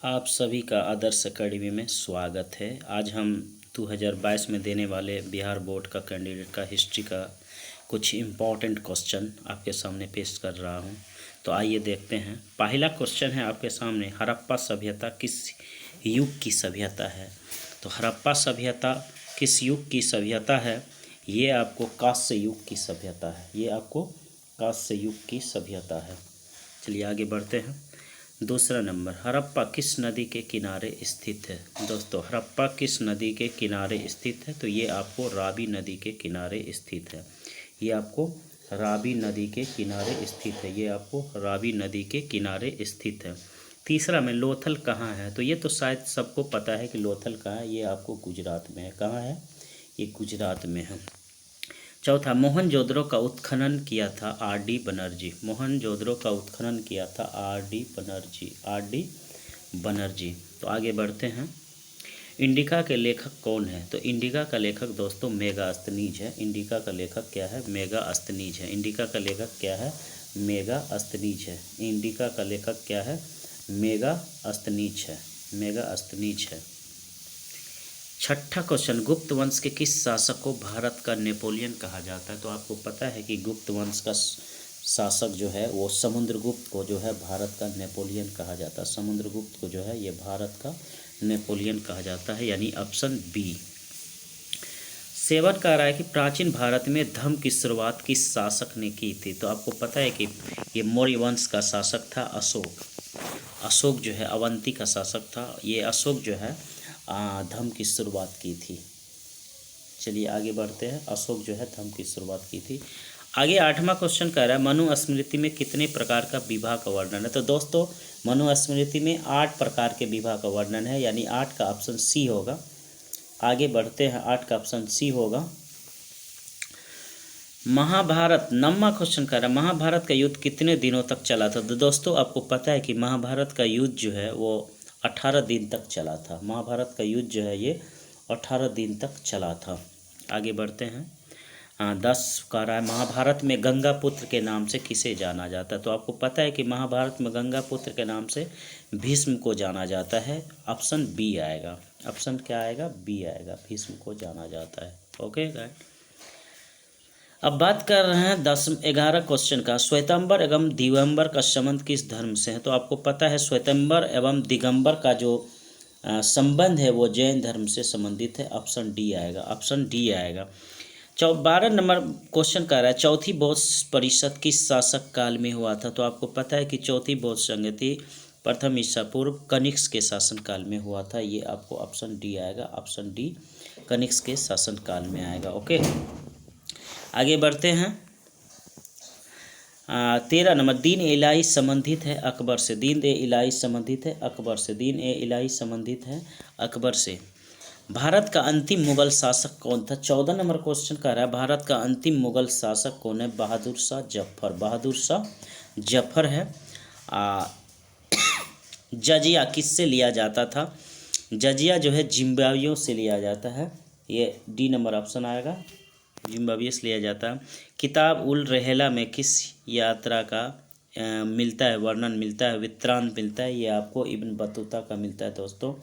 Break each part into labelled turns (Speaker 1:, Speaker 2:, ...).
Speaker 1: आप सभी का आदर्श अकेडमी में स्वागत है। आज हम 2022 में देने वाले बिहार बोर्ड का कैंडिडेट का हिस्ट्री का कुछ इम्पॉर्टेंट क्वेश्चन आपके सामने पेश कर रहा हूं। तो आइए देखते हैं। पहला क्वेश्चन है आपके सामने, हड़प्पा सभ्यता किस युग की सभ्यता है। तो हड़प्पा सभ्यता किस युग की सभ्यता है? ये आपको कांस्य युग की सभ्यता है। ये आपको कांस्य युग की सभ्यता है। चलिए आगे बढ़ते हैं। दूसरा नंबर, हड़प्पा किस नदी के किनारे स्थित है? दोस्तों, हड़प्पा किस नदी के किनारे स्थित है? तो ये आपको रावी नदी के किनारे स्थित है। ये आपको रावी नदी के किनारे स्थित है। ये आपको रावी नदी के किनारे स्थित है। तीसरा में, लोथल कहाँ है? तो ये तो शायद सबको पता है कि लोथल कहाँ है। ये आपको गुजरात में है। कहाँ है? ये गुजरात में है। चौथा, मोहनजोदड़ो का उत्खनन किया था आर.डी. बनर्जी। मोहनजोदड़ो का उत्खनन किया था आर.डी. बनर्जी। आर.डी. बनर्जी। तो आगे बढ़ते हैं। इंडिका के लेखक कौन है? तो इंडिका का लेखक दोस्तों मेगास्थनीज है। इंडिका का लेखक क्या है? मेगास्थनीज है। इंडिका का लेखक क्या है? मेगास्थनीज है। इंडिका का लेखक क्या है? मेगास्थनीज है। मेगास्थनीज है। छठा क्वेश्चन, गुप्त वंश के किस शासक को भारत का नेपोलियन कहा जाता है? तो आपको पता है कि गुप्त वंश का शासक जो है वो समुद्रगुप्त को जो है भारत का नेपोलियन कहा जाता है। समुद्रगुप्त को जो है ये भारत का नेपोलियन कहा जाता है, यानी ऑप्शन बी। सेवन कह रहा है कि प्राचीन भारत में धर्म की शुरुआत किस शासक ने की थी? तो आपको पता है कि ये मौर्य वंश का शासक था अशोक। अशोक जो है अवंती का शासक था। ये अशोक जो है धर्म की शुरुआत की थी। चलिए आगे बढ़ते हैं। अशोक जो है धर्म की शुरुआत की थी। आगे आठवां क्वेश्चन कह रहा है, मनुस्मृति में कितने प्रकार का विवाह का वर्णन है? तो दोस्तों, मनुस्मृति में 8 प्रकार के विवाह का वर्णन है, यानी 8 का ऑप्शन सी होगा। आगे बढ़ते हैं। 8 का ऑप्शन सी होगा। महाभारत, 9वां क्वेश्चन कह रहा है, महाभारत का युद्ध कितने दिनों तक चला था? तो दोस्तों, आपको पता है कि महाभारत का युद्ध जो है वो 18 दिन तक चला था। महाभारत का युद्ध जो है ये 18 दिन तक चला था। आगे बढ़ते हैं। 10 कह रहा है, महाभारत में गंगा पुत्र के नाम से किसे जाना जाता है? तो आपको पता है कि महाभारत में गंगा पुत्र के नाम से भीष्म को जाना जाता है। ऑप्शन बी आएगा। ऑप्शन क्या आएगा? बी आएगा। भीष्म को जाना जाता है। ओके गाइस, अब बात कर रहे हैं 11 क्वेश्चन का, श्वेतांबर एवं दिगंबर का संबंध किस धर्म से है? तो आपको पता है श्वेतांबर एवं दिगंबर का जो संबंध है वो जैन धर्म से संबंधित है। ऑप्शन डी आएगा। ऑप्शन डी आएगा। 12 नंबर क्वेश्चन कह रहा है, चौथी बौद्ध परिषद किस शासक काल में हुआ था? तो आपको पता है कि चौथी बौद्ध संगति प्रथम ईसा पूर्व कनिष्क के शासनकाल में हुआ था। ये आपको ऑप्शन डी आएगा। ऑप्शन डी कनिष्क के शासनकाल में आएगा। ओके, आगे बढ़ते हैं। 13 नंबर, दीन ए इलाही संबंधित है अकबर से। दीन ए इलाही संबंधित है अकबर से। दीन ए इलाही संबंधित है अकबर से। भारत का अंतिम मुगल शासक कौन था? 14 नंबर क्वेश्चन कह रहा है, भारत का अंतिम मुगल शासक कौन है? बहादुर शाह जफर। बहादुर शाह जफर है। जजिया किससे लिया जाता था? जजिया जो है जिम्बाब्वियों से लिया जाता है। ये डी नंबर ऑप्शन आएगा। जिम्बाब्वे से लिया जाता है। किताब उल रहेला में किस यात्रा का मिलता है वर्णन मिलता है, वृत्तांत मिलता है? ये आपको इब्न बतूता का मिलता है दोस्तों।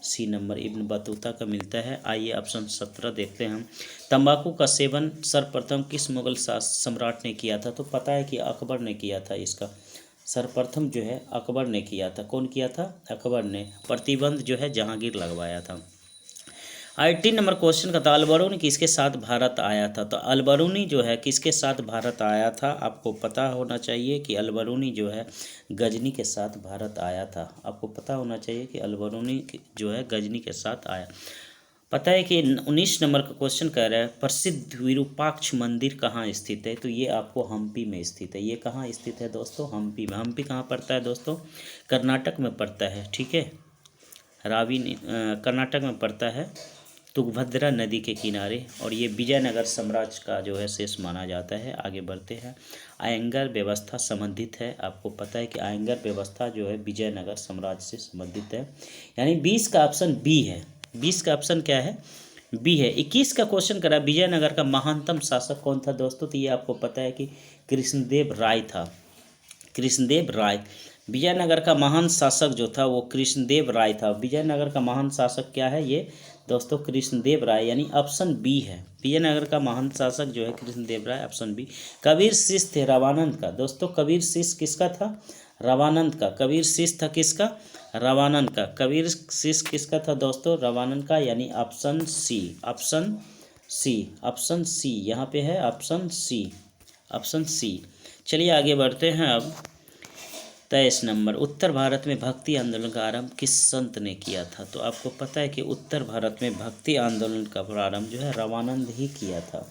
Speaker 1: सी नंबर इब्न बतूता का मिलता है। आइए ऑप्शन 17 देखते हैं हम। तंबाकू का सेवन सर्वप्रथम किस मुगल सम्राट ने किया था? तो पता है कि अकबर ने किया था। इसका सर्वप्रथम जो है अकबर ने किया था। कौन किया था? अकबर ने। प्रतिबंध जो है जहांगीर लगवाया था। 18 नंबर क्वेश्चन का था, अलबरूनी किसके साथ भारत आया था? तो अलबरूनी जो है किसके साथ भारत आया था? आपको पता होना चाहिए कि अलबरूनी जो है गजनी के साथ भारत आया था। आपको पता होना चाहिए कि अलबरूनी जो है गजनी के साथ आया। पता है कि 19 नंबर का क्वेश्चन कह रहा है, प्रसिद्ध विरूपाक्ष मंदिर कहाँ स्थित है? तो ये आपको हम्पी में स्थित है। ये कहाँ स्थित है दोस्तों? हम्पी में। हम्पी कहाँ पड़ता है दोस्तों? कर्नाटक में पड़ता है। ठीक है, कर्नाटक में पड़ता है, तुंगभद्रा नदी के किनारे। और ये विजयनगर साम्राज्य का जो है शेष माना जाता है। आगे बढ़ते हैं। आयंगर व्यवस्था संबंधित है। आपको पता है कि आयंगर व्यवस्था जो है विजयनगर साम्राज्य से संबंधित है, यानी 20 का ऑप्शन बी है। 20 का ऑप्शन क्या है? बी है। 21 का क्वेश्चन करा, विजयनगर का महानतम शासक कौन था दोस्तों? तो ये आपको पता है कि कृष्णदेव राय था। कृष्णदेव राय। विजयनगर का महान शासक जो था वो कृष्णदेव राय था। विजयनगर का महान शासक क्या है ये दोस्तों? कृष्णदेव राय, यानी ऑप्शन बी है। विजयनगर का महान शासक जो है कृष्णदेव राय, ऑप्शन बी। कबीर शिष्य थे रावानंद का। दोस्तों कबीर शिष्य किसका था? रावानंद का। कबीर शिष्य था किसका? रावानंद का। कबीर शिष्य किसका था दोस्तों? रावानंद का, यानी option C, option C, option C यहाँ पे है, ऑप्शन सी, ऑप्शन सी। चलिए आगे बढ़ते हैं अब। 23 नंबर, उत्तर भारत में भक्ति आंदोलन का आरंभ किस संत ने किया था? तो आपको पता है कि उत्तर भारत में भक्ति आंदोलन का प्रारंभ जो है रामानंद ही किया था।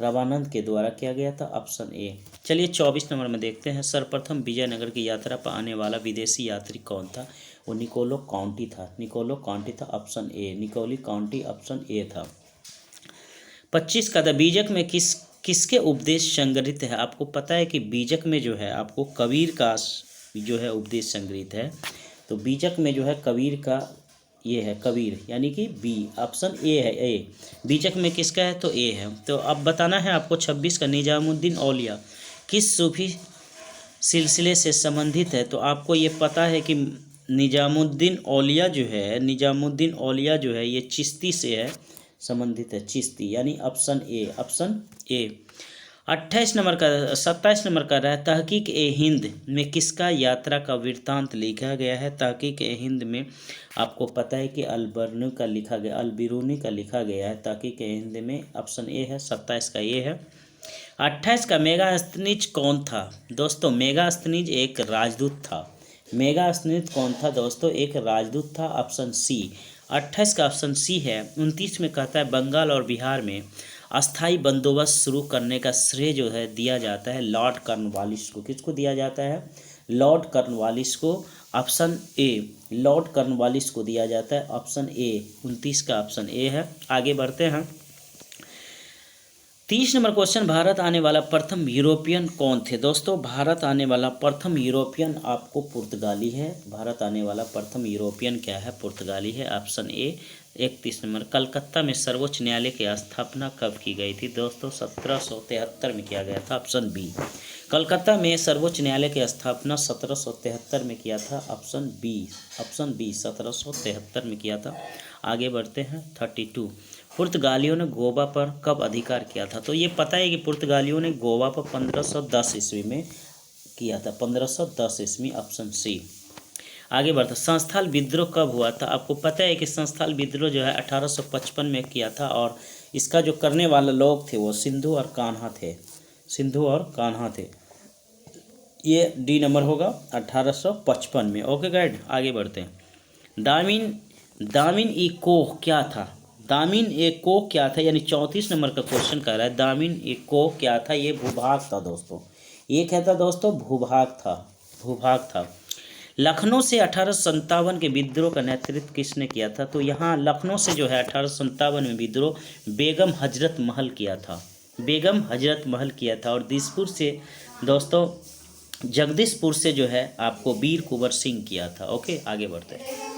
Speaker 1: रामानंद के द्वारा किया गया था, ऑप्शन ए। चलिए 24 नंबर में देखते हैं। सर्वप्रथम विजयनगर की यात्रा पर आने वाला विदेशी यात्री कौन था? वो निकोलो काउंटी था। निकोलो काउंटी था, option A. Nicoli Conti, option A था। 25 का था, बीजक में किसके उपदेश संग्रहित है? आपको पता है कि बीजक में जो है आपको कबीर का जो है उपदेश संग्रहित है। तो बीजक में जो है कबीर का ये है, कबीर, यानी कि बी, ऑप्शन ए है, ए। बीजक में किसका है? तो ए है। तो अब बताना है आपको 26 का, निजामुद्दीन औलिया किस सूफी सिलसिले से संबंधित है? तो आपको ये पता है कि निजामुद्दीन औलिया जो है, निजामुद्दीन औलिया जो है ये चिश्ती से है, संबंधित है, चिश्ती, यानी option A, option A. 28 number का, 27 नंबर का रहा है, तहकीक ए हिंद में किसका यात्रा का वृत्तांत लिखा गया है? तहकीक ए हिंद में आपको पता है कि अलबरूनी का लिखा गया, अलबिरूनी का लिखा गया है। तहकीक ए हिंद में ऑप्शन ए है, 27 का ये है। 28 का, मेगास्थनीज कौन था? दोस्तों मेगास्थनीज एक राजदूत था। मेगास्थनीज कौन था दोस्तों? एक राजदूत था, ऑप्शन सी। 28 का ऑप्शन सी है। 29 में कहता है, बंगाल और बिहार में अस्थाई बंदोबस्त शुरू करने का श्रेय जो है दिया जाता है लॉर्ड कॉर्नवालिस को। किसको दिया जाता है? लॉर्ड कॉर्नवालिस को, ऑप्शन ए। लॉर्ड कॉर्नवालिस को दिया जाता है, ऑप्शन ए। 29 का ऑप्शन ए है। आगे बढ़ते हैं। 30 नंबर क्वेश्चन, भारत आने वाला प्रथम यूरोपियन कौन थे? दोस्तों भारत आने वाला प्रथम यूरोपियन आपको पुर्तगाली है। भारत आने वाला प्रथम यूरोपियन क्या है? पुर्तगाली है, ऑप्शन ए। 31 नंबर, कलकत्ता में सर्वोच्च न्यायालय की स्थापना कब की गई थी? दोस्तों 1773 में किया गया था, ऑप्शन बी। कलकत्ता में सर्वोच्च न्यायालय की स्थापना 1773 में किया था, ऑप्शन बी, ऑप्शन बी, 1773 में किया था। आगे बढ़ते हैं। 32, पुर्तगालियों ने गोवा पर कब अधिकार किया था? तो ये पता है कि पुर्तगालियों ने गोवा पर 1510 ईस्वी में किया था, 1510 ईस्वी, ऑप्शन सी। आगे बढ़ता, संस्थाल विद्रोह कब हुआ था? आपको पता है कि संस्थाल विद्रोह जो है 1855 में किया था, और इसका जो करने वाले लोग थे वो सिंधु और कान्हा थे, सिंधु और कान्हा थे। ये डी नंबर होगा 1855 में। ओके गाइड, आगे बढ़ते हैं। दामिन ई कोह क्या था? दामिन ए कोह क्या था, यानी 34 नंबर का क्वेश्चन कर रहा है, दामिन ए कोह क्या था? ये भूभाग था दोस्तों। ये क्या था दोस्तों? भूभाग था, भूभाग था। लखनऊ से 1857 के विद्रोह का नेतृत्व किसने किया था? तो यहाँ लखनऊ से जो है 1857 में विद्रोह बेगम हजरत महल किया था, बेगम हजरत महल किया था। और दिसपुर से दोस्तों, जगदीशपुर से जो है आपको वीर कुंवर सिंह किया था। ओके, आगे बढ़ते हैं।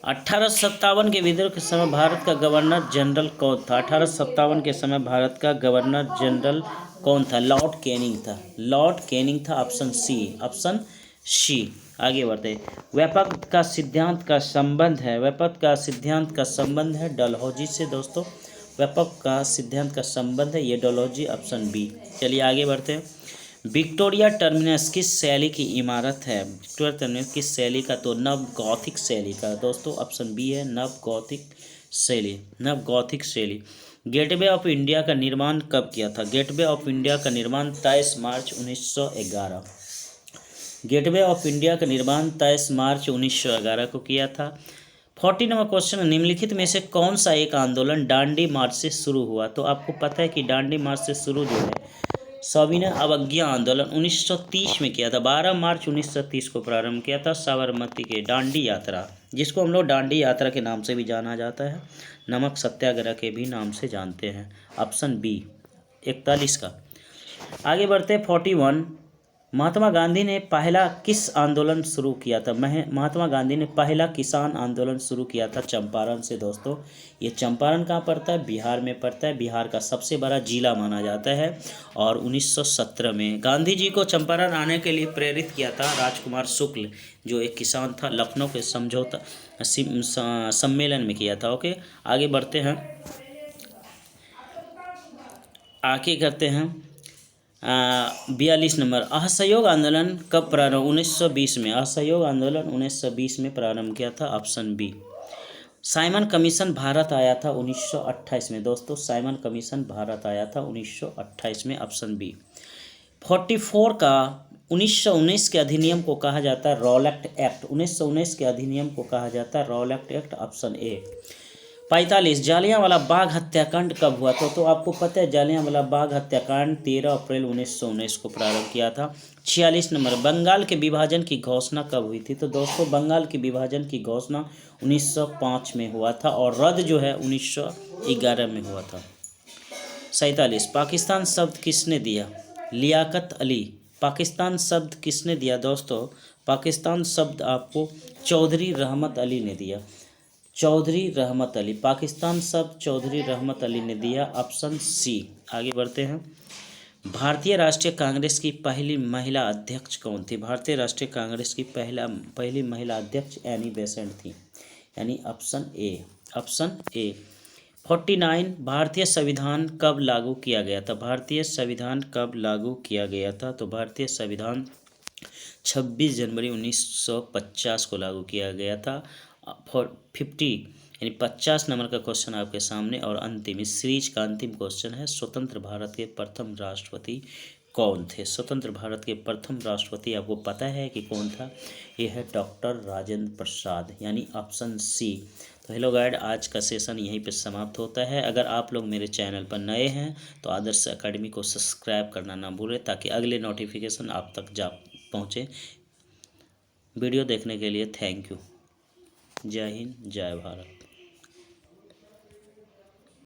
Speaker 1: 1857 के विद्रोह के समय भारत का गवर्नर जनरल कौन था? 1857 के समय भारत का गवर्नर जनरल कौन था? लॉर्ड कैनिंग था, लॉर्ड कैनिंग था, ऑप्शन सी, ऑप्शन सी। आगे बढ़ते, व्यापक का सिद्धांत का संबंध है, व्यापक का सिद्धांत का संबंध है डलहौजी से दोस्तों। व्यापक का सिद्धांत का संबंध है ये डलहौजी, ऑप्शन बी। चलिए आगे बढ़ते हैं। विक्टोरिया टर्मिनस किस शैली की इमारत है? विक्टोरिया टर्मिनस किस शैली का? तो नव गॉथिक शैली का दोस्तों, ऑप्शन बी है, नव गॉथिक शैली, नव गॉथिक शैली। गेटवे ऑफ इंडिया का निर्माण कब किया था? गेटवे ऑफ इंडिया का निर्माण 23 मार्च 1911। गेटवे ऑफ इंडिया का निर्माण 23 मार्च 1911 को किया था। 40 नंबर क्वेश्चन, निम्नलिखित में से कौन सा एक आंदोलन दांडी मार्च से शुरू हुआ? तो आपको पता है कि दांडी मार्च से शुरू जो है सविनय अवज्ञा आंदोलन 1930 में किया था। 12 मार्च 1930 को प्रारंभ किया था साबरमती के दांडी यात्रा, जिसको हम लोग दांडी यात्रा के नाम से भी जाना जाता है, नमक सत्याग्रह के भी नाम से जानते हैं, ऑप्शन बी, 41 का। आगे बढ़ते हैं। 41, महात्मा गांधी ने पहला किस आंदोलन शुरू किया था? महात्मा गांधी ने पहला किसान आंदोलन शुरू किया था चंपारण से दोस्तों। ये चंपारण कहाँ पड़ता है? बिहार में पड़ता है। बिहार का सबसे बड़ा जिला माना जाता है। और 1917 में गांधी जी को चंपारण आने के लिए प्रेरित किया था राजकुमार शुक्ल, जो एक किसान था। लखनऊ के समझौता सम्मेलन में किया था। ओके, आगे बढ़ते हैं। आगे करते हैं 42 नंबर। असहयोग आंदोलन कब प्रारंभ? 1920 में। असहयोग आंदोलन 1920 में प्रारंभ किया था, option B. Simon commission Bharat आया था 1928 में दोस्तों। साइमन कमीशन भारत आया था 1928 में, ऑप्शन बी। 44 का 1919 के अधिनियम को कहा जाता है रॉलेट एक्ट। 1919 के अधिनियम को कहा जाता है Rowlatt Act, option A. 45 Jallianwala Bagh हत्याकांड कब हुआ था? तो आपको पता है जालियांवाला बाग हत्याकांड 13 अप्रैल 1919 को प्रारंभ किया था। 46 नंबर। बंगाल के विभाजन की घोषणा कब हुई थी? तो दोस्तों बंगाल के विभाजन की घोषणा 1905 में हुआ था और रद्द जो है 1911 में हुआ था। 47 पाकिस्तान शब्द किसने दिया? लियाकत अली। पाकिस्तान शब्द किसने दिया दोस्तों? पाकिस्तान शब्द आपको चौधरी रहमत अली ने दिया। चौधरी रहमत अली। पाकिस्तान शब्द चौधरी रहमत अली ने दिया, ऑप्शन सी। आगे बढ़ते हैं। भारतीय राष्ट्रीय कांग्रेस की पहली महिला अध्यक्ष कौन थी? भारतीय राष्ट्रीय कांग्रेस की पहली महिला अध्यक्ष एनी बेसेंट थी, यानी ऑप्शन ए। Option A. 49 भारतीय संविधान कब लागू किया गया था? भारतीय संविधान कब लागू किया गया था? तो भारतीय संविधान 26 जनवरी 1950 को लागू किया गया था। 50 यानी 50 नंबर का क्वेश्चन आपके सामने। और अंतिम, इस सीरीज का अंतिम क्वेश्चन है, स्वतंत्र भारत के प्रथम राष्ट्रपति कौन थे? स्वतंत्र भारत के प्रथम राष्ट्रपति आपको पता है कि कौन था? ये है डॉक्टर राजेंद्र प्रसाद, यानी ऑप्शन सी। तो हेलो गाइड, आज का सेशन यहीं पे समाप्त होता है। अगर आप लोग मेरे चैनल पर नए हैं तो आदर्श एकेडमी को सब्सक्राइब करना ना भूलें, ताकि अगले नोटिफिकेशन आप तक जा पहुँचे। वीडियो देखने के लिए थैंक यू। जय हिंद, जय भारत।